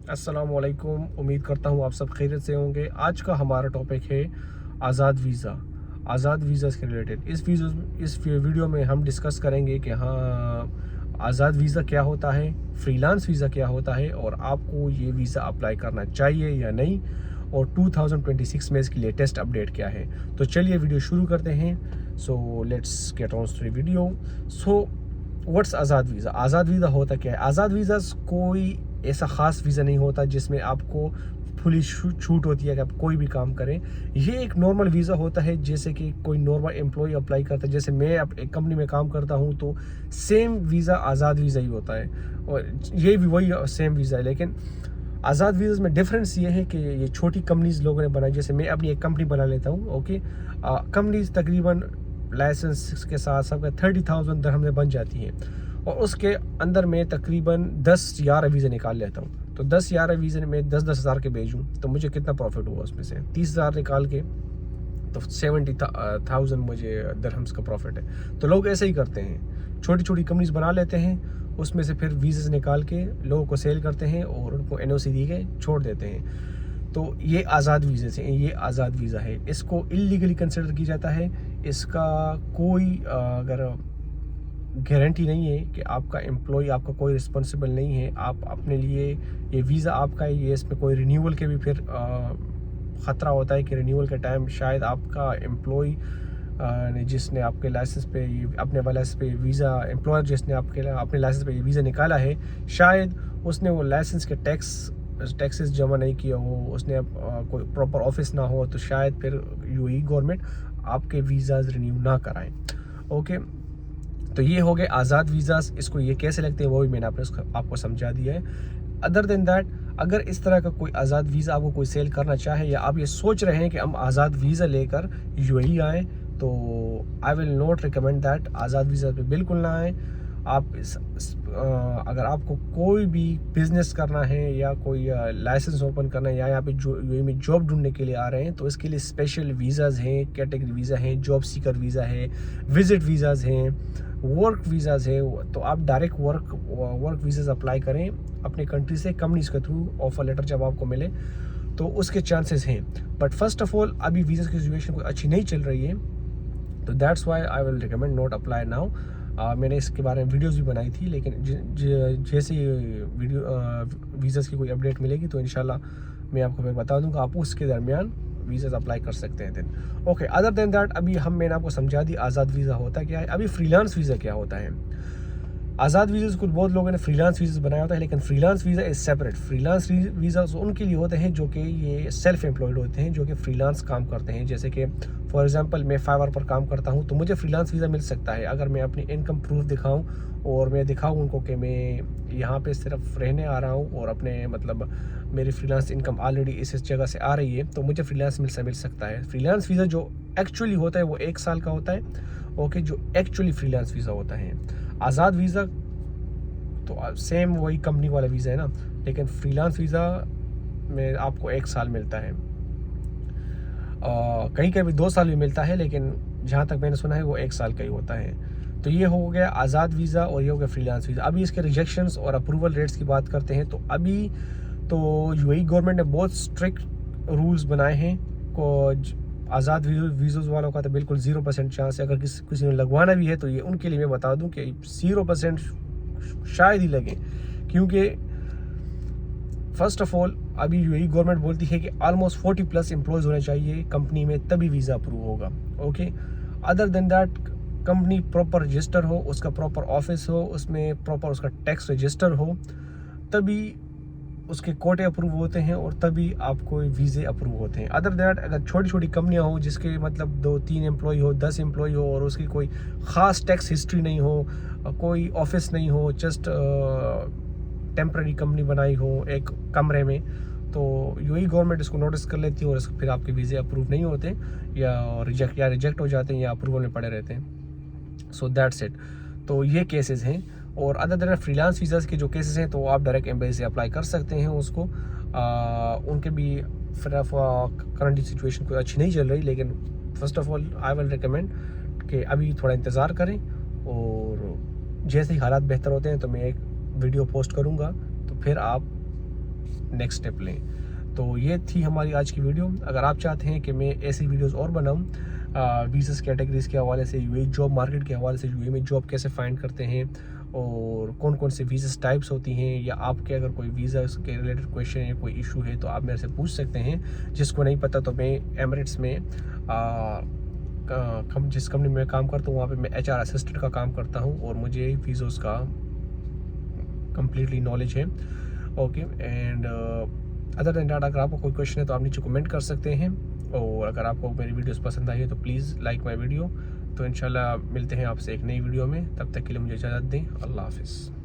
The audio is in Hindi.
अस्सलामुअलैकुम। उम्मीद करता हूँ आप सब खैरियत से होंगे। आज का हमारा टॉपिक है आज़ाद वीज़ा। आज़ाद वीज़ा के रिलेटेड इस वीडियो में हम डिस्कस करेंगे कि हाँ, आज़ाद वीज़ा क्या होता है, फ्रीलांस वीज़ा क्या होता है और आपको ये वीज़ा अप्लाई करना चाहिए या नहीं, और 2026 में इसकी लेटेस्ट अपडेट क्या है। तो चलिए वीडियो शुरू करते हैं। So let's get on to the video. So what's आज़ाद वीज़ा? आज़ाद वीज़ा होता क्या है? आज़ाद वीज़ा कोई ऐसा ख़ास वीज़ा नहीं होता जिसमें आपको फुली छूट होती है कि आप कोई भी काम करें। ये एक नॉर्मल वीज़ा होता है, जैसे कि कोई नॉर्मल एम्प्लॉय अप्लाई करता है। जैसे मैं अब एक कंपनी में काम करता हूँ तो सेम वीज़ा आज़ाद वीज़ा ही होता है, और ये भी वही सेम वीज़ा है। लेकिन आज़ाद वीज़ा में डिफरेंस ये है कि ये छोटी कंपनीज लोगों ने बनाई। जैसे मैं अपनी एक कंपनी बना लेता हूँ, ओके। कंपनीज तकरीबन लाइसेंस के साथ सबका 30,000 दरहम में बन जाती हैं, और उसके अंदर मैं तकरीबन 10-11 वीज़े निकाल लेता हूँ। तो 10-11 वीज़े में 10-10 हज़ार के भेजूँ तो मुझे कितना प्रॉफिट हुआ उसमें से? 30,000 निकाल के तो 70,000 मुझे दरहम्स का प्रॉफिट है। तो लोग ऐसे ही करते हैं, छोटी छोटी कंपनीज बना लेते हैं, उसमें से फिर वीज़े निकाल के लोगों को सेल करते हैं और उनको एनओसी दी के छोड़ देते हैं। तो ये आज़ाद वीज़े से, ये आज़ाद वीज़ा है। इसको इलीगली कंसिडर किया जाता है। इसका कोई अगर गारंटी नहीं है कि आपका एम्प्लॉय, आपका कोई रिस्पॉन्सिबल नहीं है। आप अपने लिए ये वीज़ा आपका है, ये इसमें कोई रिन्यूअल के भी फिर ख़तरा होता है कि रिन्यूअल के टाइम शायद आपका एम्प्लॉय ने, जिसने आपके लाइसेंस पे ये अपने लाइसेंस पे वीज़ा, एम्प्लॉयर जिसने आपके अपने लाइसेंस पे ये वीज़ा निकाला है, शायद उसने वो लाइसेंस के टैक्सेस जमा नहीं किया हो, उसने कोई प्रॉपर ऑफिस ना हो, तो शायद फिर यूएई गवर्नमेंट आपके वीज़ाज़ रिन्यू ना कराएं। ओके, तो ये हो गए आज़ाद वीज़ास। इसको ये कैसे लगते हैं वो भी मैंने आपको समझा दिया है। अदर देन दैट, अगर इस तरह का कोई आज़ाद वीज़ा आपको कोई सेल करना चाहे, या आप ये सोच रहे हैं कि हम आज़ाद वीज़ा लेकर यूएई आएँ, तो I will not recommend that. Azad visa पे बिल्कुल ना आएँ। आप अगर आपको कोई भी बिज़नेस करना है या कोई लाइसेंस ओपन करना है, या यहाँ पे जो यूएई में जॉब ढूंढने के लिए आ रहे हैं, तो इसके लिए स्पेशल वीज़ाज़ हैं, कैटेगरी वीज़ा हैं, जॉब सीकर वीज़ा है, विजिट वीज़ाज़ हैं, वर्क वीज़ाज़ है। तो आप डायरेक्ट वर्क वीज़ाज़ अप्लाई करें अपने कंट्री से, कंपनीज के थ्रू ऑफर लेटर जब आपको मिले तो उसके चांसेस हैं। बट फर्स्ट ऑफ ऑल अभी वीज़ा की सिचुएशन कोई अच्छी नहीं चल रही है, तो that's why I will recommend not apply now. मैंने इसके बारे में वीडियोस भी बनाई थी, लेकिन जैसे ही वीज़ाज़ की कोई अपडेट मिलेगी तो इंशाल्लाह मैं आपको फिर बता दूंगा। आप उसके दरमियान वीज़ाज़ अप्लाई कर सकते हैं then. Okay, other than that, अभी मैंने आपको समझा दी आज़ाद वीज़ा होता क्या है। अभी फ्रीलांस वीज़ा क्या होता है? आज़ाद वीज़ा को बहुत लोगों ने फ्रीलांस वीज़ा बनाया होता है, लेकिन freelance visa is separate. Freelance visa उनके लिए होते हैं जो कि ये सेल्फ एम्प्लॉयड होते हैं, जो कि फ्रीलांस काम करते हैं। जैसे कि फॉर एग्जांपल मैं फाइवर पर काम करता हूँ, तो मुझे फ्रीलांस वीज़ा मिल सकता है अगर मैं अपनी इनकम प्रूफ दिखाऊँ, और मैं दिखाऊँ उनको कि मैं यहाँ पे सिर्फ रहने आ रहा हूँ और अपने मतलब मेरी फ्रीलांस इनकम ऑलरेडी इस जगह से आ रही है, तो मुझे फ्रीलांस मिल सकता है। फ्रीलांस वीज़ा जो एक्चुअली होता है वो 1 साल का होता है, ओके, जो एक्चुअली फ्रीलांस वीज़ा होता है। आज़ाद वीज़ा तो सेम वही कंपनी वाला वीज़ा है ना, लेकिन फ्रीलांस वीज़ा में आपको 1 साल मिलता है, कहीं कहीं 2 साल भी मिलता है, लेकिन जहाँ तक मैंने सुना है वो 1 साल का ही होता है। तो ये हो गया आज़ाद वीज़ा और ये हो गया फ्रीलांस वीज़ा। अभी इसके रिजेक्शंस और अप्रूवल रेट्स की बात करते हैं, तो अभी तो यूएई गवर्नमेंट ने बहुत स्ट्रिक्ट रूल्स बनाए हैं को आज़ाद वीज़ोज़ वालों का तो बिल्कुल 0% चांस है। अगर किसी ने लगवाना भी है तो ये उनके लिए मैं बता दूं कि 0% शायद ही लगे, क्योंकि फर्स्ट ऑफ ऑल अभी यूएई गवर्नमेंट बोलती है कि ऑलमोस्ट 40+ एम्प्लॉयज़ होने चाहिए कंपनी में, तभी वीज़ा अप्रूव होगा। Okay, other than that, company proper register हो, उसका प्रॉपर ऑफिस हो, उसमें प्रॉपर उसका टैक्स रजिस्टर हो, तभी उसके कोटे अप्रूव होते हैं और तभी आपको वीज़े अप्रूव होते हैं। अदर दैट, अगर छोटी छोटी कंपनियां हो जिसके मतलब 2-3 एम्प्लॉय हो, 10 एम्प्लॉय हो, और उसकी कोई ख़ास टैक्स हिस्ट्री नहीं हो, कोई ऑफिस नहीं हो, जस्ट टेम्प्रेरी कंपनी बनाई हो एक कमरे में, तो यूएई गवर्नमेंट इसको नोटिस कर लेती है और फिर आपके वीज़े अप्रूव नहीं होते, या रिजेक्ट हो जाते हैं, या अप्रूवल में पड़े रहते हैं। So that's it. तो ये केसेस हैं। और अदर देन फ्रीलांस वीज़ाज़ के जो केसेस हैं, तो आप डायरेक्ट एम्बेसी से अप्लाई कर सकते हैं उसको। उनके भी करंट सिचुएशन कोई अच्छी नहीं चल रही, लेकिन first of all I will recommend कि अभी थोड़ा इंतज़ार करें, और जैसे ही हालात बेहतर होते हैं तो मैं एक वीडियो पोस्ट करूँगा, तो फिर आप नेक्स्ट स्टेप लें। तो ये थी हमारी आज की वीडियो। अगर आप चाहते हैं कि मैं ऐसी वीडियोस और बनाऊं वीज़ा कैटेगरीज़ के हवाले से, यूएई जॉब मार्केट के हवाले से, यूएई में जॉब कैसे फाइंड करते हैं और कौन कौन से वीज़ा टाइप्स होती हैं, या आपके अगर कोई वीज़ा के रिलेटेड क्वेश्चन है, कोई इशू है, तो आप मेरे से पूछ सकते हैं। जिसको नहीं पता, तो मैं एमिरेट्स में जिस कंपनी में काम करता हूँ वहाँ पे मैं एचआर असिस्टेंट का काम करता हूँ और मुझे वीज़ोज़ का कम्प्लीटली नॉलेज है। Okay, and other than that अगर आपको कोई क्वेश्चन है तो आप नीचे कमेंट कर सकते हैं, और अगर आपको मेरी वीडियोस पसंद आई है तो प्लीज़ लाइक माय वीडियो। तो इंशाल्लाह मिलते हैं आपसे एक नई वीडियो में, तब तक के लिए मुझे इजाज़त दें। अल्लाह हाफ़िज़।